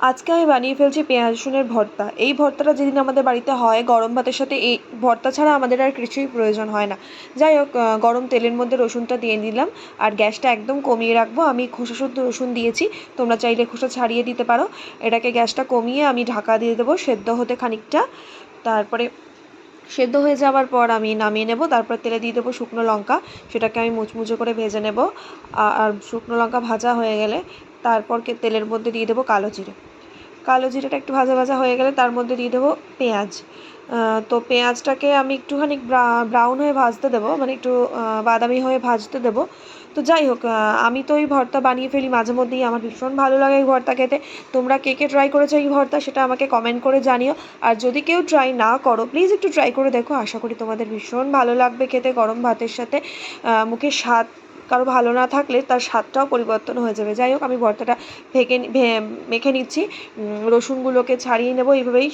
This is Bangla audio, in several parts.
আজকে আমি বানিয়ে ফেলছি পেঁয়াজ রসুনের ভর্তা। এই ভর্তাটা যেদিন আমাদের বাড়িতে হয় গরম ভাতের সাথে এই ভর্তা ছাড়া আমাদের আর কিছুই প্রয়োজন হয় না। যাই হোক, গরম তেলের মধ্যে রসুনটা দিয়ে দিলাম আর গ্যাসটা একদম কমিয়ে রাখবো। আমি খোসা শুদ্ধ রসুন দিয়েছি, তোমরা চাইলে খোসা ছাড়িয়ে দিতে পারো। এটাকে গ্যাসটা কমিয়ে আমি ঢাকা দিয়ে দেবো সেদ্ধ হতে খানিকটা। তারপরে সেদ্ধ হয়ে যাওয়ার পর আমি নামিয়ে নেব। তারপর তেলে দিয়ে দেবো শুকনো লঙ্কা, সেটাকে আমি মুচমুচে করে ভেজে নেব। আর শুকনো লঙ্কা ভাজা হয়ে গেলে তারপর তেলের মধ্যে দিয়ে দেবো কালো জিরে। কালো জিরেটা একটু ভাজা ভাজা হয়ে গেলে তার মধ্যে দিয়ে দেবো পেঁয়াজ। তো পেঁয়াজটাকে আমি একটুখানি ব্রাউন হয়ে ভাজতে দেবো, মানে একটু বাদামি হয়ে ভাজতে দেবো। তো যাই হোক, আমি তো এই ভর্তা বানিয়ে ফেলি মাঝে মধ্যেই, আমার ভীষণ ভালো লাগে এই ভর্তা খেতে। তোমরা কে কে ট্রাই করেছো এই ভর্তা সেটা আমাকে কমেন্ট করে জানিও। আর যদি কেউ ট্রাই না করো প্লিজ একটু ট্রাই করে দেখো, আশা করি তোমাদের ভীষণ ভালো লাগবে খেতে গরম ভাতের সাথে। মুখের স্বাদ কারো ভালো না থাকলে তার স্বাদটাও পরিবর্তন হয়ে যাবে। যাই হোক, আমি ভর্তাটা মেখে নিচ্ছি। রসুনগুলোকে ছাড়িয়ে নেবো এইভাবেই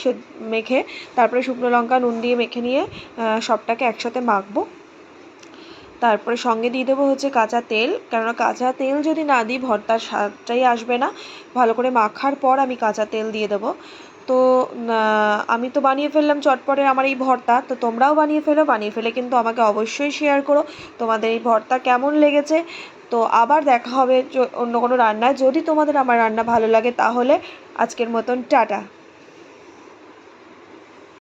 মেখে। তারপরে শুকনো লঙ্কা নুন দিয়ে মেখে নিয়ে সবটাকে একসাথে মাখবো। তারপরে সঙ্গে দিয়ে দেবো হচ্ছে কাঁচা তেল, কেননা কাঁচা তেল যদি না দিই ভর্তার স্বাদটাই আসবে না। ভালো করে মাখার পর আমি কাঁচা তেল দিয়ে দেবো। তো আমি তো বানিয়ে ফেললাম চটপটে আমার এই ভর্তা, তো তোমরাও বানিয়ে ফেলো। বানিয়ে ফেলে কিন্তু আমাকে অবশ্যই শেয়ার করো তোমাদের এই ভর্তা কেমন লেগেছে। তো আবার দেখা হবে অন্য কোনো রান্নায়। যদি তোমাদের আমার রান্না ভালো লাগে তাহলে আজকের মতন টাটা।